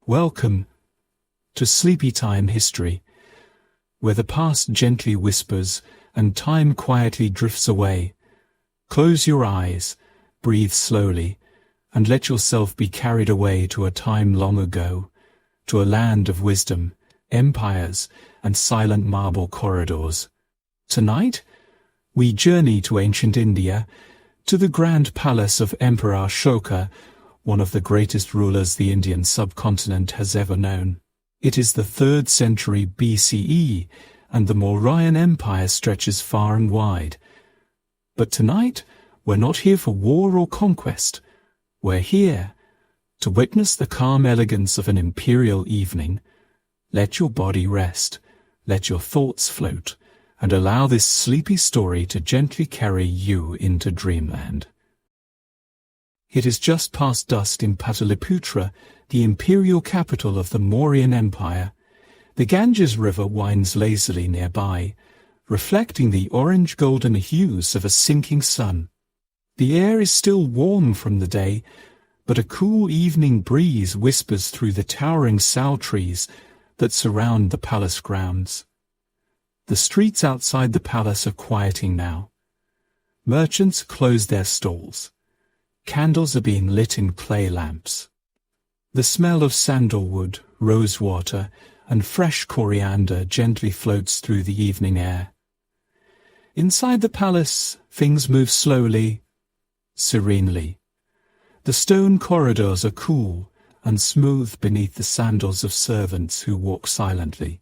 Welcome to Sleepy Time History, where the past gently whispers and time quietly drifts away. Close your eyes, breathe slowly, and let yourself be carried away to a time long ago, to a land of wisdom, empires, and silent marble corridors. Tonight, we journey to ancient India, to the grand palace of Emperor Ashoka, one of the greatest rulers the Indian subcontinent has ever known. It is the 3rd century BCE, and the Mauryan Empire stretches far and wide. But tonight, we're not here for war or conquest. We're here to witness the calm elegance of an imperial evening. Let your body rest, let your thoughts float, and allow this sleepy story to gently carry you into dreamland. It is just past dusk in Pataliputra, the imperial capital of the Mauryan Empire. The Ganges River winds lazily nearby, reflecting the orange-golden hues of a sinking sun. The air is still warm from the day, but a cool evening breeze whispers through the towering sal trees that surround the palace grounds. The streets outside the palace are quieting now. Merchants close their stalls. Candles are being lit in clay lamps. The smell of sandalwood, rosewater, and fresh coriander gently floats through the evening air. Inside the palace, things move slowly, serenely. The stone corridors are cool and smooth beneath the sandals of servants who walk silently.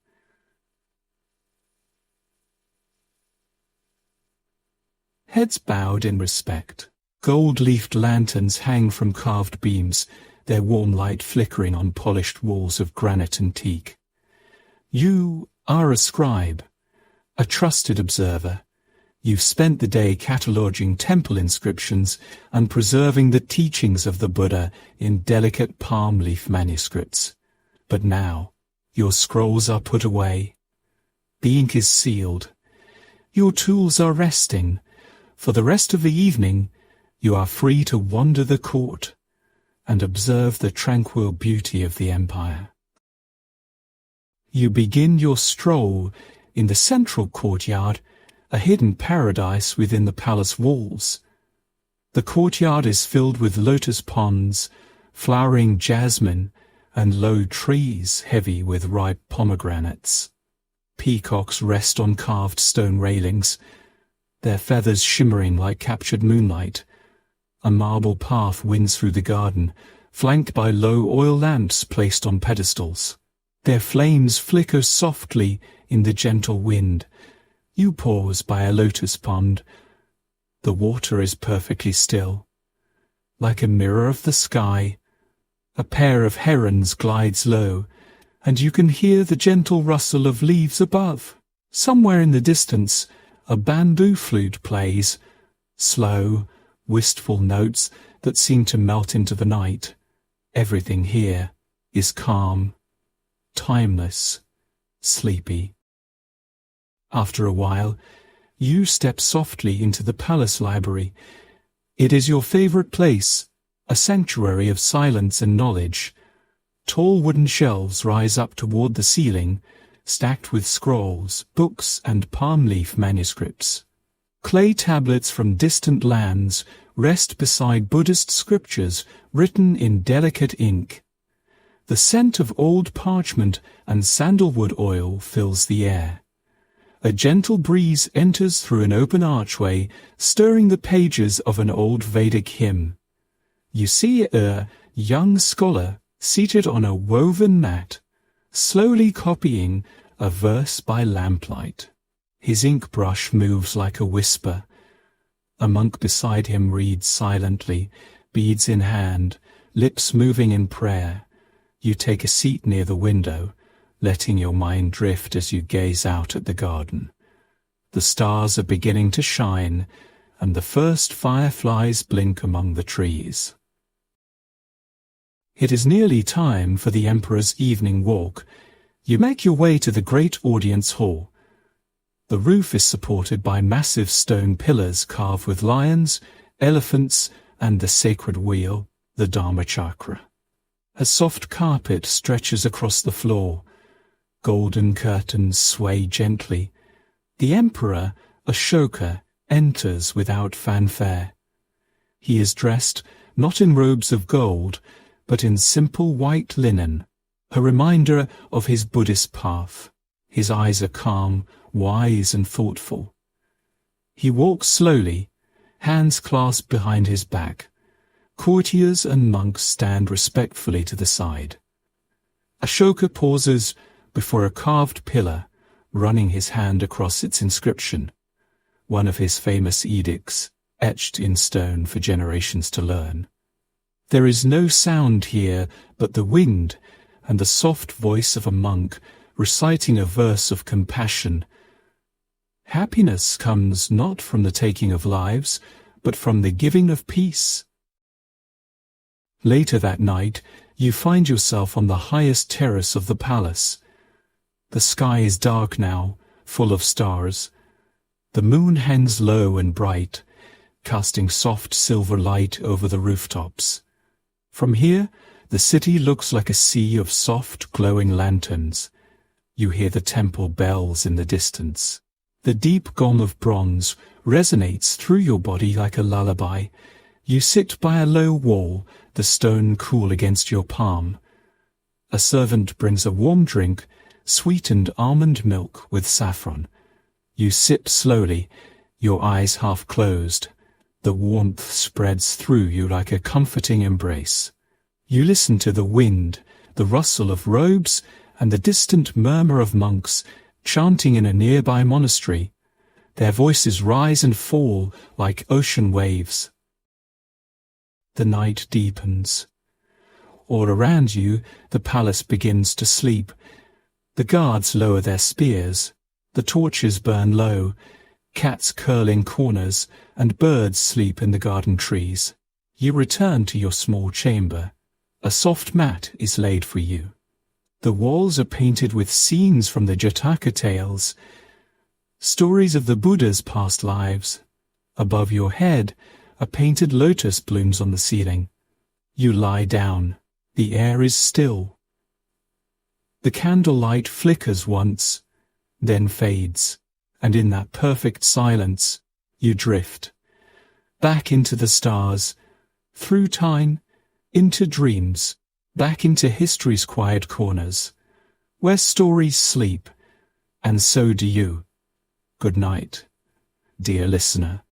Heads bowed in respect. Gold-leafed lanterns hang from carved beams, their warm light flickering on polished walls of granite and teak. You are a scribe, a trusted observer. You've spent the day cataloguing temple inscriptions and preserving the teachings of the Buddha in delicate palm leaf manuscripts. But now, your scrolls are put away. The ink is sealed. Your tools are resting. For the rest of the evening, you are free to wander the court and observe the tranquil beauty of the empire. You begin your stroll in the central courtyard, a hidden paradise within the palace walls. The courtyard is filled with lotus ponds, flowering jasmine, and low trees heavy with ripe pomegranates. Peacocks rest on carved stone railings, their feathers shimmering like captured moonlight. A marble path winds through the garden, flanked by low oil lamps placed on pedestals. Their flames flicker softly in the gentle wind. You pause by a lotus pond. The water is perfectly still. Like a mirror of the sky, a pair of herons glides low, and you can hear the gentle rustle of leaves above. Somewhere in the distance, a bamboo flute plays, slow, wistful notes that seem to melt into the night. Everything here is calm, timeless, sleepy. After a while, you step softly into the palace library. It is your favorite place, a sanctuary of silence and knowledge. Tall wooden shelves rise up toward the ceiling, stacked with scrolls, books, and palm leaf manuscripts. Clay tablets from distant lands rest beside Buddhist scriptures written in delicate ink. The scent of old parchment and sandalwood oil fills the air. A gentle breeze enters through an open archway, stirring the pages of an old Vedic hymn. You see a young scholar seated on a woven mat, slowly copying a verse by lamplight. His ink brush moves like a whisper. A monk beside him reads silently, beads in hand, lips moving in prayer. You take a seat near the window, letting your mind drift as you gaze out at the garden. The stars are beginning to shine, and the first fireflies blink among the trees. It is nearly time for the Emperor's evening walk. You make your way to the great audience hall. The roof is supported by massive stone pillars carved with lions, elephants, and the sacred wheel, the Dharma Chakra. A soft carpet stretches across the floor. Golden curtains sway gently. The Emperor Ashoka enters without fanfare. He is dressed not in robes of gold, but in simple white linen, a reminder of his Buddhist path. His eyes are calm, wise and thoughtful. He walks slowly, hands clasped behind his back. Courtiers and monks stand respectfully to the side. Ashoka pauses before a carved pillar, running his hand across its inscription, one of his famous edicts, etched in stone for generations to learn. There is no sound here but the wind and the soft voice of a monk reciting a verse of compassion. Happiness comes not from the taking of lives, but from the giving of peace. Later that night, you find yourself on the highest terrace of the palace. The sky is dark now, full of stars. The moon hangs low and bright, casting soft silver light over the rooftops. From here, the city looks like a sea of soft, glowing lanterns. You hear the temple bells in the distance. The deep gong of bronze resonates through your body like a lullaby. You sit by a low wall, the stone cool against your palm. A servant brings a warm drink, sweetened almond milk with saffron. You sip slowly, your eyes half closed. The warmth spreads through you like a comforting embrace. You listen to the wind, the rustle of robes, and the distant murmur of monks chanting in a nearby monastery. Their voices rise and fall like ocean waves. The night deepens. All around you, the palace begins to sleep. The guards lower their spears. The torches burn low. Cats curl in corners, and birds sleep in the garden trees. You return to your small chamber. A soft mat is laid for you. The walls are painted with scenes from the Jataka tales, stories of the Buddha's past lives. Above your head, a painted lotus blooms on the ceiling. You lie down. The air is still. The candlelight flickers once, then fades, and in that perfect silence, you drift. Back into the stars, through time, into dreams, back into history's quiet corners, where stories sleep, and so do you. Good night, dear listener.